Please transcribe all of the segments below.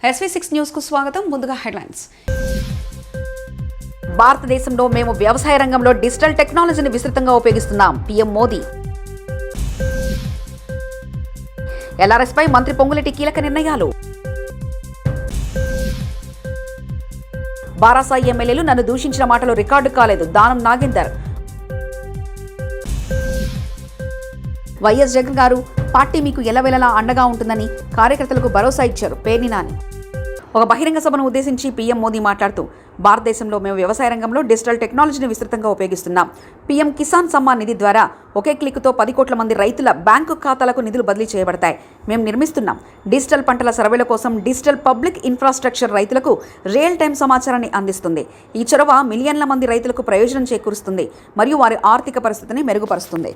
SV6 news కు స్వాగతం. ముందుగా హెడ్లైన్స్. భారతదేశంలో మేము వ్యవసాయ రంగంలో డిజిటల్ టెక్నాలజీని విస్తృతంగా ఉపయోగిస్తున్నాం. పీఎం మోదీ. LRS పై మంత్రి పొంగులేటి కీలక నిర్ణయాలు. బారాసాయి ఎమ్మెల్యేలు నన్ను దూషించిన మాటలు రికార్డు కాలేదు. దానం నాగేందర్. వైఎస్ జగన్ గారు పార్టీ మీకు ఎల్లవేళలా అండగా ఉంటుందని కార్యకర్తలకు భరోసా ఇచ్చారు. పేర్ని నాని. ఒక బహిరంగ సభను ఉద్దేశించి పీఎం మోదీ మాట్లాడుతూ భారతదేశంలో మేము వ్యవసాయ రంగంలో డిజిటల్ టెక్నాలజీని విస్తృతంగా ఉపయోగిస్తున్నాం. పీఎం కిసాన్ సమ్మాన్ నిధి ద్వారా ఒకే క్లిక్తో 10 కోట్ల మంది రైతుల బ్యాంకు ఖాతాలకు నిధులు బదిలీ చేయబడతాయి. మేము నిర్మిస్తున్నాం. డిజిటల్ పంటల సర్వేల కోసం డిజిటల్ పబ్లిక్ ఇన్ఫ్రాస్ట్రక్చర్ రైతులకు రియల్ టైం సమాచారాన్ని అందిస్తుంది. ఈ చొరవ మిలియన్ల మంది రైతులకు ప్రయోజనం చేకూరుస్తుంది మరియు వారి ఆర్థిక పరిస్థితిని మెరుగుపరుస్తుంది.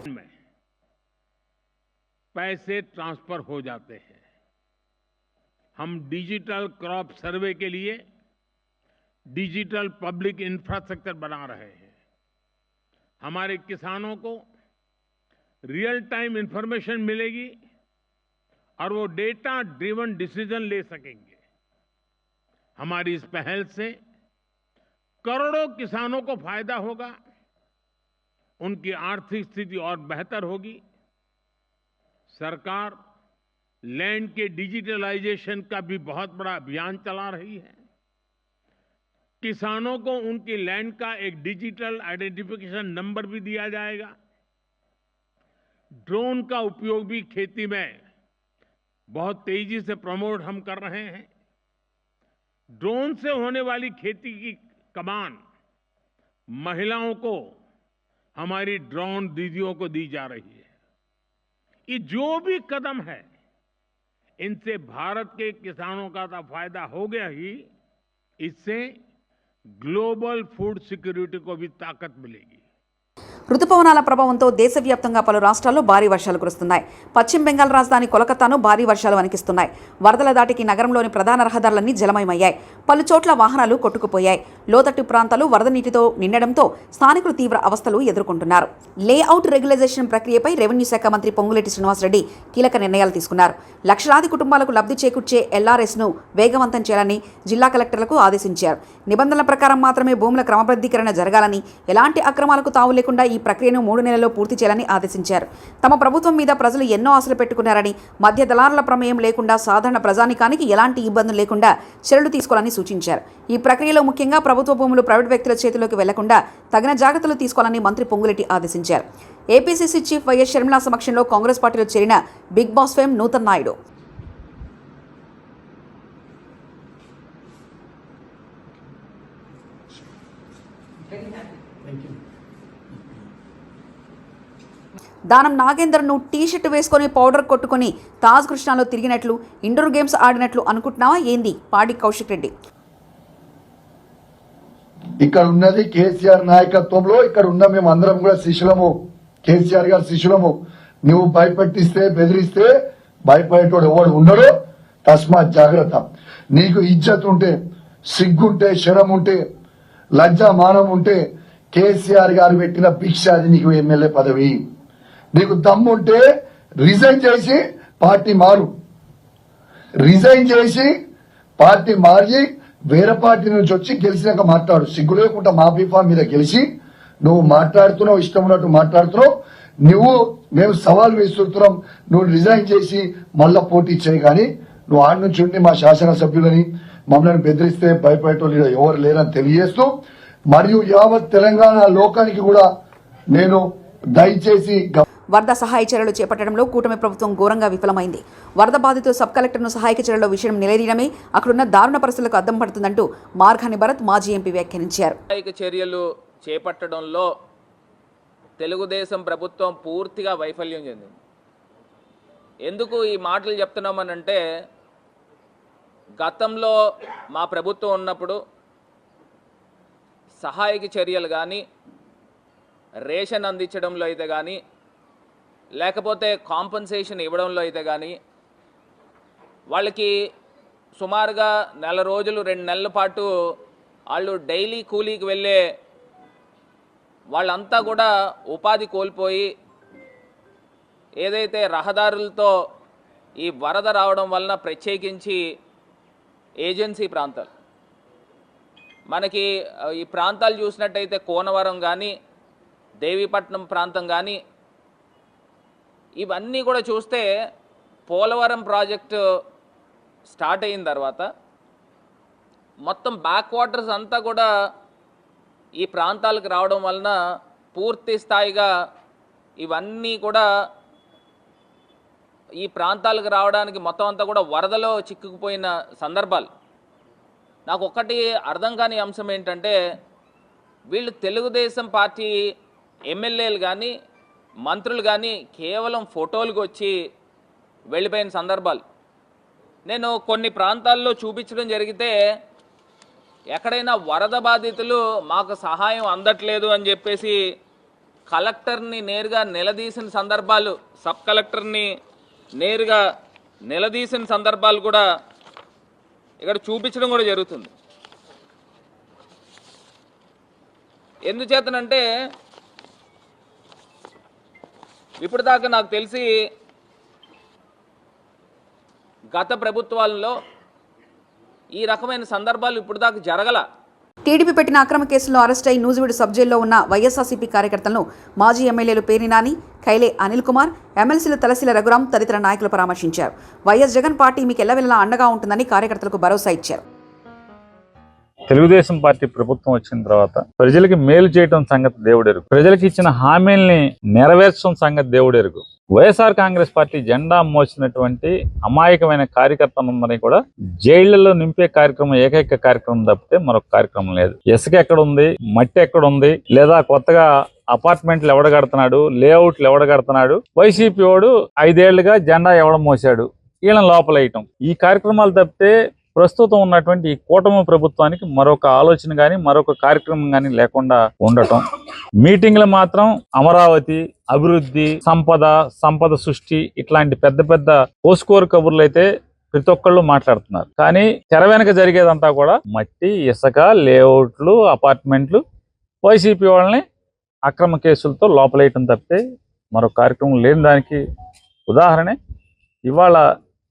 पैसे ट्रांसफर हो जाते हैं. हम डिजिटल क्रॉप सर्वे के लिए डिजिटल पब्लिक इंफ्रास्ट्रक्चर बना रहे हैं. हमारे किसानों को रियल टाइम इंफॉर्मेशन मिलेगी और वो डेटा ड्रिवन डिसीजन ले सकेंगे. हमारी इस पहल से करोड़ों किसानों को फायदा होगा, उनकी आर्थिक स्थिति और बेहतर होगी. सरकार लैंड के डिजिटलाइजेशन का भी बहुत बड़ा अभियान चला रही है. किसानों को उनकी लैंड का एक डिजिटल आइडेंटिफिकेशन नंबर भी दिया जाएगा. ड्रोन का उपयोग भी खेती में बहुत तेजी से प्रमोट हम कर रहे हैं. ड्रोन से होने वाली खेती की कमान महिलाओं को हमारी ड्रोन दीदियों को दी जा रही है. ये जो भी कदम है इनसे भारत के किसानों का तो फायदा हो गया ही, इससे ग्लोबल फूड सिक्योरिटी को भी ताकत मिलेगी. రుతుపవనాల ప్రభావంతో దేశవ్యాప్తంగా పలు రాష్ట్రాల్లో భారీ వర్షాలు కురుస్తున్నాయి. పశ్చిమ బెంగాల్ రాజధాని కోలకతాను భారీ వర్షాలు వణికిస్తున్నాయి. వరదల దాటికి నగరంలోని ప్రధాన రహదారులన్నీ జలమయమయ్యాయి. పలు చోట్ల వాహనాలు కొట్టుకుపోయాయి. లోతట్టు ప్రాంతాలు వరద నీటితో నిండడంతో స్థానికులు తీవ్ర అవస్థలు ఎదుర్కొంటున్నారు. లేఅవుట్ రెగ్యులైజేషన్ ప్రక్రియపై రెవెన్యూ శాఖ మంత్రి పొంగులేటి శ్రీనివాసరెడ్డి కీలక నిర్ణయాలు తీసుకున్నారు. లక్షలాది కుటుంబాలకు లబ్ధి చేకూర్చే LRSను వేగవంతం చేయాలని జిల్లా కలెక్టర్లకు ఆదేశించారు. నిబంధనల ప్రకారం మాత్రమే భూముల క్రమబద్ధీకరణ జరగాలని, ఎలాంటి అక్రమాలకు తావు లేకుండా ఈ ప్రక్రియను 3 నెలల్లో పూర్తి చేయాలని ఆదేశించారు. తమ ప్రభుత్వం మీద ప్రజలు ఎన్నో ఆశలు పెట్టుకున్నారని, మధ్య దళారుల ప్రమేయం లేకుండా సాధారణ ప్రజానికానికి ఎలాంటి ఇబ్బందులు లేకుండా చర్యలు తీసుకోవాలని సూచించారు. ఈ ప్రక్రియలో ముఖ్యంగా ప్రభుత్వ భూములు ప్రైవేట్ వ్యక్తుల చేతిలోకి వెళ్లకుండా తగిన జాగ్రత్తలు తీసుకోవాలని మంత్రి పొంగులేటి ఆదేశించారు. ఏపీసీసీ చీఫ్ వైఎస్ షర్మిల సమక్షంలో కాంగ్రెస్ పార్టీలో చేరిన Bigg Boss fame Nutan Naidu Danam నాగేందర్ను టీషర్ట్ వేసుకొని పౌడర్ కొట్టుకుని తాజ్ కృష్ణాలో తిరిగినట్లు, ఇండోర్ గేమ్స్ ఆడినట్లు అనుకుంటున్నావా ఏంది? పాడి కౌశిక్ రెడ్డి. ఇక్కడ ఉన్నది కేసీఆర్ నాయకత్వంలో, ఇక్కడ ఉన్న మేము అందరం కూడా శిష్యులము, కేసీఆర్ గారు శిష్యులము. నువ్వు భయపెట్టిస్తే బెదిరిస్తే భయపడేటోడు ఎవడు ఉండడు. తస్మాత్ జాగ్రత్త. నీకు ఇజ్జత్ ఉంటే, సిగ్గుంటే, శరం ఉంటే, లజ్జ మానం ఉంటే కేసీఆర్ గారు పెట్టిన భిక్ష అది నీకు ఎమ్మెల్యే పదవి. నీకు దమ్ముంటే రిజైన్ చేసి పార్టీ మారు. రిజైన్ చేసి పార్టీ మారి వేరే పార్టీ నుంచి వచ్చి గెలిచినాక మాట్లాడు. సిగ్గు లేకుండా మా బీఫా మీద గెలిచి నువ్వు మాట్లాడుతున్నావు, ఇష్టం ఉన్నట్టు మాట్లాడుతున్నావు. మేము సవాల్ విసురుతున్నాం. నువ్వు రిజైన్ చేసి మళ్ళా పోటీ చేయి. కానీ నువ్వు ఆడి నుంచి ఉండి మా శాసనసభ్యులని మమ్మల్ని బెదిరిస్తే భయపడేటోళ్ళు ఎవరు లేరని తెలియజేస్తూ, మరియు యావత్ తెలంగాణ లోకానికి కూడా నేను దయచేసి వరద సహాయ చర్యలు చేపట్టడంలో కూటమి ప్రభుత్వం ఘోరంగా విఫలమైంది. వరద బాధితులు సబ్ కలెక్టర్ను సహాయక చర్యల విషయం నిలదీయడమే అక్కడున్న దారుణ పరిస్థితులకు అద్దం పడుతుందంటూ మార్గాని భరత్ మాజీ ఎంపీ వ్యాఖ్యానించారు. సహాయక చర్యలు చేపట్టడంలో తెలుగుదేశం ప్రభుత్వం పూర్తిగా వైఫల్యం చెందింది. ఎందుకు ఈ మాటలు చెప్తున్నామనంటే, గతంలో మా ప్రభుత్వం ఉన్నప్పుడు సహాయక చర్యలు కానీ, రేషన్ అందించడంలో అయితే కానీ, లేకపోతే కాంపన్సేషన్ ఇవ్వడంలో అయితే కానీ, వాళ్ళకి సుమారుగా 1 నెల రోజులు 2 నెలల పాటు వాళ్ళు డైలీ కూలీకి వెళ్ళే వాళ్ళంతా కూడా ఉపాధి కోల్పోయి, ఏదైతే రహదారులతో ఈ వరద రావడం వలన ప్రత్యేకించి ఏజెన్సీ ప్రాంతాలు. మనకి ఈ ప్రాంతాలు చూసినట్టయితే కోనవరం కానీ, దేవీపట్నం ప్రాంతం కానీ, ఇవన్నీ కూడా చూస్తే పోలవరం ప్రాజెక్టు స్టార్ట్ అయిన తర్వాత మొత్తం బ్యాక్ వాటర్స్ అంతా కూడా ఈ ప్రాంతాలకు రావడం వలన పూర్తి స్థాయిగా ఇవన్నీ కూడా ఈ ప్రాంతాలకు రావడానికి మొత్తం అంతా కూడా వరదలో చిక్కుకుపోయిన సందర్భాలు. నాకు ఒక్కటి అర్థం కాని అంశం ఏంటంటే, వీళ్ళు తెలుగుదేశం పార్టీ ఎమ్మెల్యేలు కానీ మంత్రులు కానీ కేవలం ఫోటోలకు వచ్చి వెళ్ళిపోయిన సందర్భాలు. నేను కొన్ని ప్రాంతాల్లో చూపించడం జరిగితే ఎక్కడైనా వరద బాధితులు మాకు సహాయం అందట్లేదు అని చెప్పేసి కలెక్టర్ని నేరుగా నిలదీసిన సందర్భాలు, సబ్ కలెక్టర్ని నేరుగా నిలదీసిన సందర్భాలు కూడా ఇక్కడ చూపించడం కూడా జరుగుతుంది. ఎందుచేతనంటే ఇప్పుడు దాకా నాకు తెలిసి గత ప్రభుత్వాల్లో ఈ రకమైన సందర్భాలు ఇప్పుడు దాకా జరగల. టీడీపీ పెట్టిన అక్రమ కేసులో అరెస్ట్ అయి నూజివీడు సబ్ జైల్లో ఉన్న వైఎస్ఆర్సీపీ కార్యకర్తలను మాజీ ఎమ్మెల్యేలు పేర్ని నాని, ఖైలే అనిల్ కుమార్, ఎమ్మెల్సీలు తలసిల రఘురాం తదితర నాయకులు పరామర్శించారు. వైఎస్ జగన్ పార్టీ మీకు ఎల్లవెల్లలా అండగా ఉంటుందని కార్యకర్తలకు భరోసా ఇచ్చారు. తెలుగుదేశం పార్టీ ప్రభుత్వం వచ్చిన తర్వాత ప్రజలకి మేలు చేయటం సంగతి దేవుడెరుగు, ప్రజలకు ఇచ్చిన హామీల్ని నెరవేర్చడం సంగతి దేవుడెరుగు. వైఎస్ఆర్ కాంగ్రెస్ పార్టీ జెండా మోసినటువంటి అమాయకమైన కార్యకర్తలందరినీ కూడా జైళ్లలో నింపే కార్యక్రమం ఏకైక కార్యక్రమం తప్పితే మరొక కార్యక్రమం లేదు. ఇసుక ఎక్కడుంది, మట్టి ఎక్కడుంది, లేదా కొత్తగా అపార్ట్మెంట్లు ఎవడ కడుతున్నాడు, లేఅవుట్లు ఎవడ కడుతున్నాడు, వైసీపీ వాడు 5 ఏళ్లుగా జెండా ఎవడ మోసాడు, వీళ్ళని లోపలేయటం, ఈ కార్యక్రమాలు తప్పితే ప్రస్తుతం ఉన్నటువంటి ఈ కూటమి ప్రభుత్వానికి మరొక ఆలోచన కానీ మరొక కార్యక్రమం కానీ లేకుండా ఉండటం. మీటింగ్లు మాత్రం అమరావతి, అభివృద్ధి, సంపద సృష్టి ఇట్లాంటి పెద్ద పెద్ద పోస్కోరు కబుర్లు అయితే ప్రతి ఒక్కళ్ళు మాట్లాడుతున్నారు. కానీ తెర వెనక జరిగేదంతా కూడా మట్టి, ఇసుక, లేఅవుట్లు, అపార్ట్మెంట్లు, వైసీపీ వాళ్ళని అక్రమ కేసులతో లోపలేయటం తప్పితే మరొక కార్యక్రమం లేని దానికి ఉదాహరణ ఇవాళ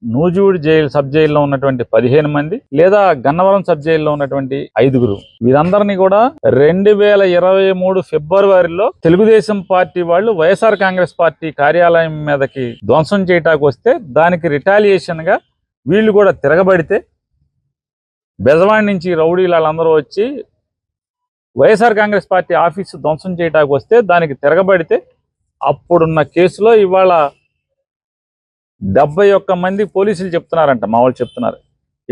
నూజివీడు సబ్ జైల్లో ఉన్నటువంటి 15 మంది, లేదా గన్నవరం సబ్ జైల్లో ఉన్నటువంటి 5గురు, వీరందరినీ కూడా 2023 ఫిబ్రవరిలో తెలుగుదేశం పార్టీ వాళ్ళు వైఎస్ఆర్ కాంగ్రెస్ పార్టీ కార్యాలయం మీదకి ధ్వంసం చేయటానికి వస్తే దానికి రిటాలియేషన్ గా వీళ్ళు కూడా తిరగబడితే బెజవాడి నుంచి రౌడీలు వాళ్ళందరూ వచ్చి వైఎస్ఆర్ కాంగ్రెస్ పార్టీ ఆఫీసు ధ్వంసం చేయటానికి వస్తే దానికి తిరగబడితే అప్పుడున్న కేసులో ఇవాళ 71 మంది పోలీసులు చెప్తున్నారంట, మా వాళ్ళు చెప్తున్నారు.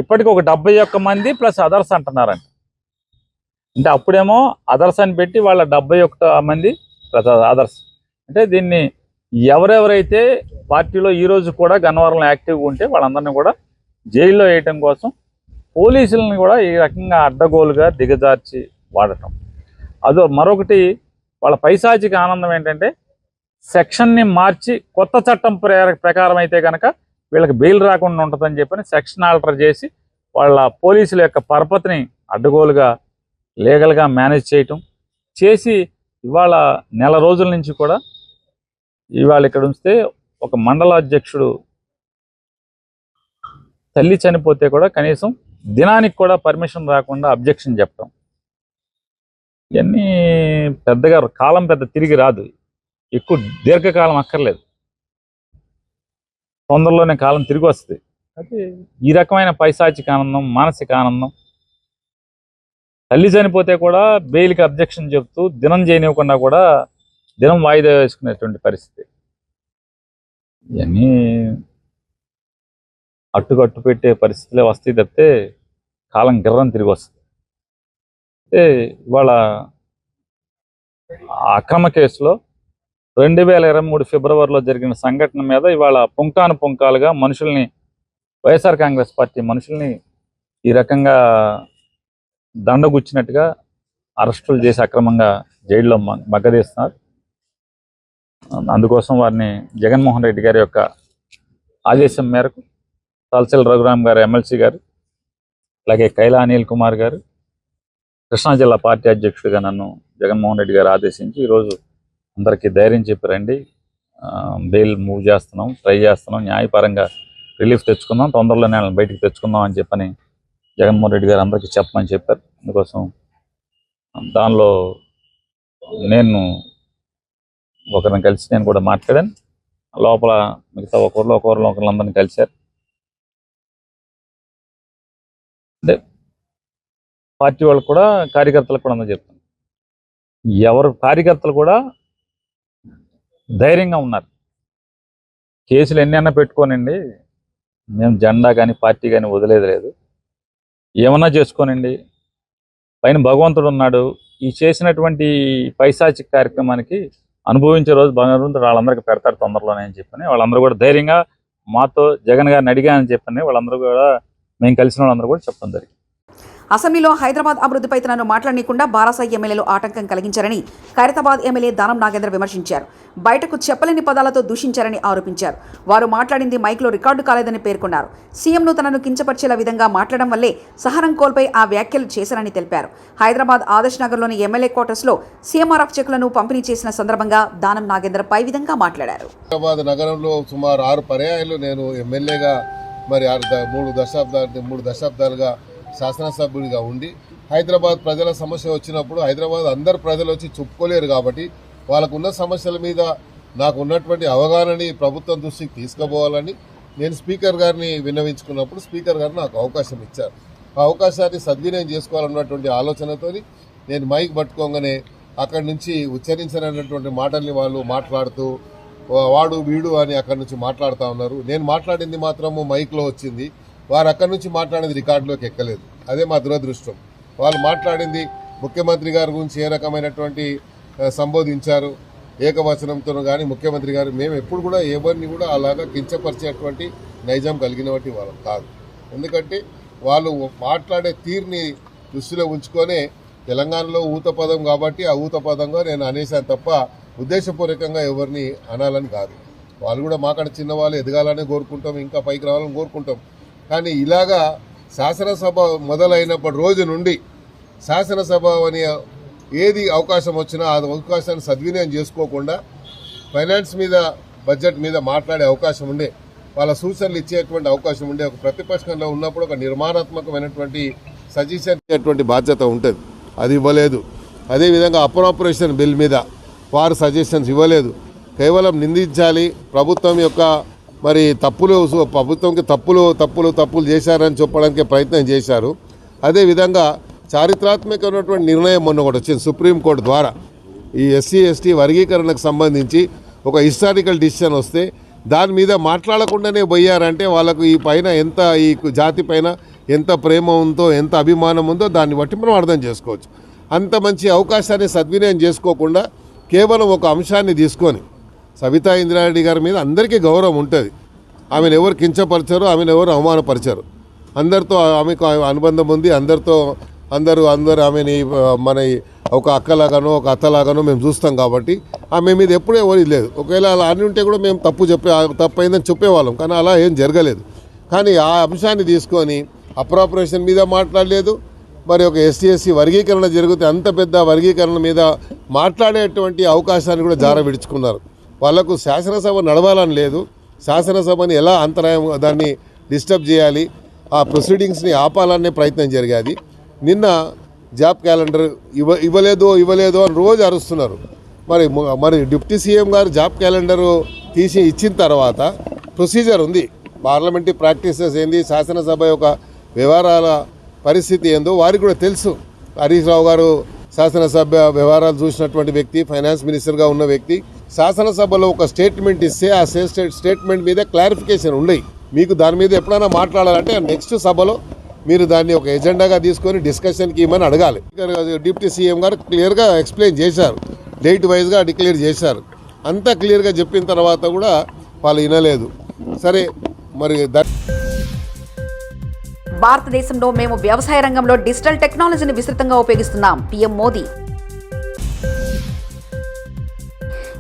ఇప్పటికి ఒక 71 మంది ప్లస్ అదర్స్ అంటున్నారంట. అంటే అప్పుడేమో అదర్స్ అని పెట్టి వాళ్ళ 71 మంది ప్లస్ అదర్స్. అంటే దీన్ని ఎవరెవరైతే పార్టీలో ఈ రోజు కూడా గన్నవరంలో యాక్టివ్గా ఉంటే వాళ్ళందరినీ కూడా జైల్లో వేయటం కోసం పోలీసులను కూడా ఈ రకంగా అడ్డగోలుగా దిగజార్చి వాడటం. అదో మరొకటి వాళ్ళ పైశాచిక ఆనందం ఏంటంటే సెక్షన్ని మార్చి కొత్త చట్టం ప్రకారం అయితే కనుక వీళ్ళకి బెయిల్ రాకుండా ఉంటుందని చెప్పని సెక్షన్ ఆల్టర్ చేసి వాళ్ళ పోలీసుల యొక్క పరపతిని అడ్డగోలుగా లీగల్గా మేనేజ్ చేయటం చేసి ఇవాళ నెల రోజుల నుంచి కూడా ఇవాళ ఇక్కడ ఉంచితే ఒక మండల అధ్యక్షుడు తల్లి చనిపోతే కూడా కనీసం దినానికి కూడా పర్మిషన్ రాకుండా అబ్జెక్షన్ చెప్పడం, ఇవన్నీ పెద్దగా కాలం పెద్ద తిరిగి రాదు, ఎక్కువ దీర్ఘకాలం అక్కర్లేదు, తొందరలోనే కాలం తిరిగి వస్తుంది. అయితే ఈ రకమైన పైశాచిక ఆనందం, మానసిక ఆనందం, తల్లి చనిపోతే కూడా బెయిల్కి అబ్జెక్షన్ చెప్తూ దినం చేయనివ్వకుండా కూడా దినం వాయిదా వేసుకునేటువంటి పరిస్థితి, ఇవన్నీ అట్టుకట్టు పెట్టే పరిస్థితులే వస్తాయి తప్పితే కాలం గిర్రం తిరిగి వస్తుంది. అయితే ఇవాళ అక్రమ కేసులో 2023 ఫిబ్రవరిలో జరిగిన సంఘటన మీద ఇవాళ పుంకాను పుంకాలుగా మనుషుల్ని, వైఎస్ఆర్ కాంగ్రెస్ పార్టీ మనుషుల్ని ఈ రకంగా దండగుచ్చినట్టుగా అరెస్టులు చేసి అక్రమంగా జైల్లో మగ్గదీస్తున్నారు. అందుకోసం వారిని జగన్మోహన్ రెడ్డి గారి యొక్క ఆదేశం మేరకు తలసిల రఘురాం గారు ఎమ్మెల్సీ గారు, అలాగే ఖైలా అనిల్ కుమార్ గారు, కృష్ణా జిల్లా పార్టీ అధ్యక్షుడిగా నన్ను జగన్మోహన్ రెడ్డి గారు ఆదేశించి ఈరోజు అందరికీ ధైర్యం చెప్పారండి, బెయిల్ మూవ్ చేస్తున్నాం, ట్రై చేస్తున్నాం, న్యాయపరంగా రిలీఫ్ తెచ్చుకుందాం, తొందరలోనే బయటికి తెచ్చుకుందాం అని చెప్పని జగన్మోహన్ రెడ్డి గారు అందరికీ చెప్పమని చెప్పారు. అందుకోసం దానిలో నేను ఒకరిని కలిసి నేను కూడా మాట్లాడాను. లోపల మిగతా ఒకరిని కలిశారు. అంటే పార్టీ వాళ్ళకు కూడా కార్యకర్తలకు కూడా అందరూ చెప్తాను, ఎవరు కార్యకర్తలు కూడా ధైర్యంగా ఉన్నారు. కేసులు ఎన్నైనా పెట్టుకోనండి, మేము జెండా కానీ పార్టీ కానీ వదిలేది లేదు. ఏమన్నా చేసుకోనండి, పైన భగవంతుడు ఉన్నాడు. ఈ చేసినటువంటి పైశాచిక కార్యక్రమానికి అనుభవించే రోజు భగవంతుడు వాళ్ళందరికీ పెడతాడు తొందరలోనే అని చెప్పని వాళ్ళందరూ కూడా ధైర్యంగా మాతో జగన్ గారిని అడిగానని చెప్పని వాళ్ళందరూ కూడా మేము కలిసిన వాళ్ళందరూ కూడా చెప్పడం జరిగింది. అసెంబ్లీలో హైదరాబాద్ అభివృద్ధిపై తనను మాట్లాడనీయకుండా బారాసాయి ఎమ్మెల్యేలు ఆటంకం కలిగించారని ఖైరతాబాద్ ఎమ్మెల్యే దానం నాగేంద్ర విమర్శించారు. బయటకు చెప్పలేని పదాలతో దూషించారని ఆరోపించారు. వారు మాట్లాడింది మైక్లో రికార్డు కాలేదని పేర్కొన్నారు. సీఎంను తనను కించపరిచేలా విధంగా మాట్లాడడం వల్లే సహనం కోల్పై ఆ వ్యాఖ్యలు చేశారని తెలిపారు. హైదరాబాద్ ఆదర్శ్ నగర్లోని ఎమ్మెల్యే క్వార్టర్స్లో సీఎంఆర్ఎఫ్ చెక్కులను పంపిణీ చేసిన సందర్భంగా దానం నాగేంద్ర పై విధంగా మాట్లాడారు. హైదరాబాద్ నగరంలో సుమారు 6 పర్యాయాలు నేను ఎమ్మెల్యేగా మరి 3 దశాబ్దాలుగా శాసనసభ్యుడిగా ఉండి హైదరాబాద్ ప్రజల సమస్య వచ్చినప్పుడు హైదరాబాద్ అందరు ప్రజలు వచ్చి చెప్పుకోలేరు కాబట్టి వాళ్ళకున్న సమస్యల మీద నాకు ఉన్నటువంటి అవగాహనని ప్రభుత్వం దృష్టికి తీసుకుపోవాలని నేను స్పీకర్ గారిని విన్నవించుకున్నప్పుడు స్పీకర్ గారు నాకు అవకాశం ఇచ్చారు. ఆ అవకాశాన్ని సద్వినియోగం చేసుకోవాలన్నటువంటి ఆలోచనతో నేను మైక్ పట్టుకోగానే అక్కడి నుంచి ఉచ్చరించనటువంటి మాటల్ని వాళ్ళు మాట్లాడుతూ వాడు వీడు అని అక్కడి నుంచి మాట్లాడుతూ ఉన్నారు. నేను మాట్లాడింది మాత్రము మైక్లో వచ్చింది, వారు అక్కడి నుంచి మాట్లాడేది రికార్డులోకి ఎక్కలేదు. అదే మా దురదృష్టం. వాళ్ళు మాట్లాడింది ముఖ్యమంత్రి గారి గురించి ఏ రకమైనటువంటి సంబోధించారు ఏకవచనంతో కానీ ముఖ్యమంత్రి గారు మేము ఎప్పుడు కూడా ఎవరిని కూడా అలాగా కించపరిచేటువంటి నైజం కలిగినటువంటి వాళ్ళం కాదు. ఎందుకంటే వాళ్ళు మాట్లాడే తీరుని దృష్టిలో ఉంచుకొనే తెలంగాణలో ఊత పదం కాబట్టి ఆ ఊత పదంగా నేను అనేసాను తప్ప ఉద్దేశపూర్వకంగా ఎవరిని అనాలని కాదు. వాళ్ళు కూడా మాకన్నా చిన్నవాళ్ళు ఎదగాలని కోరుకుంటాం, ఇంకా పైకి రావాలని కోరుకుంటాం. కానీ ఇలాగా శాసనసభ మొదలైనప్పటి రోజు నుండి శాసనసభ అని ఏది అవకాశం వచ్చినా ఆ అవకాశాన్ని సద్వినియోగం చేసుకోకుండా ఫైనాన్స్ మీద బడ్జెట్ మీద మాట్లాడే అవకాశం ఉండే, వాళ్ళ సూచనలు ఇచ్చేటువంటి అవకాశం ఉండే, ఒక ప్రతిపక్షంలో ఉన్నప్పుడు ఒక నిర్మాణాత్మకమైనటువంటి సజెషన్ ఇచ్చేటువంటి బాధ్యత ఉంటుంది. అది ఇవ్వలేదు. అదేవిధంగా అప్రోప్రియేషన్ బిల్ మీద వారు సజెషన్స్ ఇవ్వలేదు. కేవలం నిందించాలి, ప్రభుత్వం యొక్క మరి ప్రభుత్వంకి తప్పులు చేశారని చెప్పడానికి ప్రయత్నం చేశారు. అదేవిధంగా చారిత్రాత్మకమైనటువంటి నిర్ణయం మొన్న ఒకటి వచ్చింది సుప్రీంకోర్టు ద్వారా. ఈ ఎస్సీ ఎస్టీ వర్గీకరణకు సంబంధించి ఒక హిస్టారికల్ డిసిషన్ వస్తే దాని మీద మాట్లాడకుండానే పోయారంటే వాళ్ళకు ఈ జాతి పైన ఎంత ప్రేమ ఉందో ఎంత అభిమానం ఉందో దాన్ని బట్టి మనం అర్థం చేసుకోవచ్చు. అంత మంచి అవకాశాన్ని సద్వినియోగం చేసుకోకుండా కేవలం ఒక అంశాన్ని తీసుకొని సబితా ఇంద్రారెడ్డి గారి మీద అందరికీ గౌరవం ఉంటుంది. ఆమెను ఎవరు కించపరిచారు, ఆమెను ఎవరు అవమానపరిచారు. అందరితో ఆమెకు అనుబంధం ఉంది. అందరూ ఆమెని మన ఒక అక్కలాగానో ఒక అత్తలాగానో మేము చూస్తాం కాబట్టి ఆమె మీద ఎప్పుడూ ఎవరు లేదు. ఒకవేళ అలా అని ఉంటే కూడా మేము తప్పైందని చెప్పేవాళ్ళం, కానీ అలా ఏం జరగలేదు. కానీ ఆ అంశాన్ని తీసుకొని అప్రాపరేషన్ మీద మాట్లాడలేదు. మరి ఒక ఎస్సీ వర్గీకరణ జరిగితే అంత పెద్ద వర్గీకరణ మీద మాట్లాడేటువంటి అవకాశాన్ని కూడా జారవిడుచుకున్నారు. వాళ్లకు శాసనసభ నడవాలని లేదు, శాసనసభని ఎలా అంతరాయం దాన్ని డిస్టర్బ్ చేయాలి, ఆ ప్రొసీడింగ్స్ని ఆపాలనే ప్రయత్నం జరిగేది. నిన్న జాబ్ క్యాలెండర్ ఇవ్వలేదు అని రోజు అరుస్తున్నారు. మరి డిప్యూటీ సీఎం గారు జాబ్ క్యాలెండర్ ఇచ్చిన తర్వాత ప్రొసీజర్ ఉంది, పార్లమెంటరీ ప్రాక్టీసెస్ ఏంది, శాసనసభ యొక్క వ్యవహారాల పరిస్థితి ఏందో వారికి కూడా తెలుసు. హరీష్ రావు గారు శాసనసభ వ్యవహారాలు చూసినటువంటి వ్యక్తి, ఫైనాన్స్ మినిస్టర్గా ఉన్న వ్యక్తి. శాసనసభలో ఒక స్టేట్మెంట్ ఇస్తే ఆ స్టేట్మెంట్ మీద క్లారిఫికేషన్ ఉండయి. మీకు దాని మీద ఎప్పుడైనా మాట్లాడాలంటే నెక్స్ట్ సభలో మీరు దాన్ని ఒక ఎజెండాగా తీసుకొని డిస్కషన్కి ఇవ్వమని అడగాలి. డిప్యూటీ సీఎం గారు క్లియర్గా ఎక్స్ప్లెయిన్ చేశారు, డేట్ వైజ్గా డిక్లేర్ చేశారు. అంతా క్లియర్గా చెప్పిన తర్వాత కూడా వాళ్ళు వినలేదు. సరే మరి భారతదేశంలో మేము వ్యవసాయ రంగంలో డిజిటల్ టెక్నాలజీని విస్తృతంగా ఉపయోగిస్తున్నాం. పీఎం మోదీ.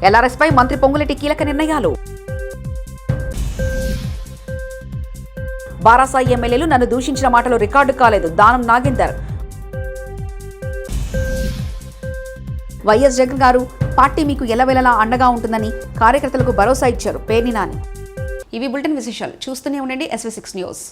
ఎల్ఆర్ఎస్ పై మంత్రి పొంగులేటి కీలక నిర్ణయాలు. బారాసాయి ఎమ్మెల్యేలు నన్ను దూషించిన మాటలు రికార్డు కాలేదు. దానం నాగేందర్. వైఎస్ జగన్ గారు పార్టీ మీకు ఎల్లవేళలా అండగా ఉంటుందని కార్యకర్తలకు భరోసా ఇచ్చారు. పేర్ని నాని. ఇవి బులెటిన్ విశేషాలు. చూస్తూనే ఉండండి SV6 న్యూస్.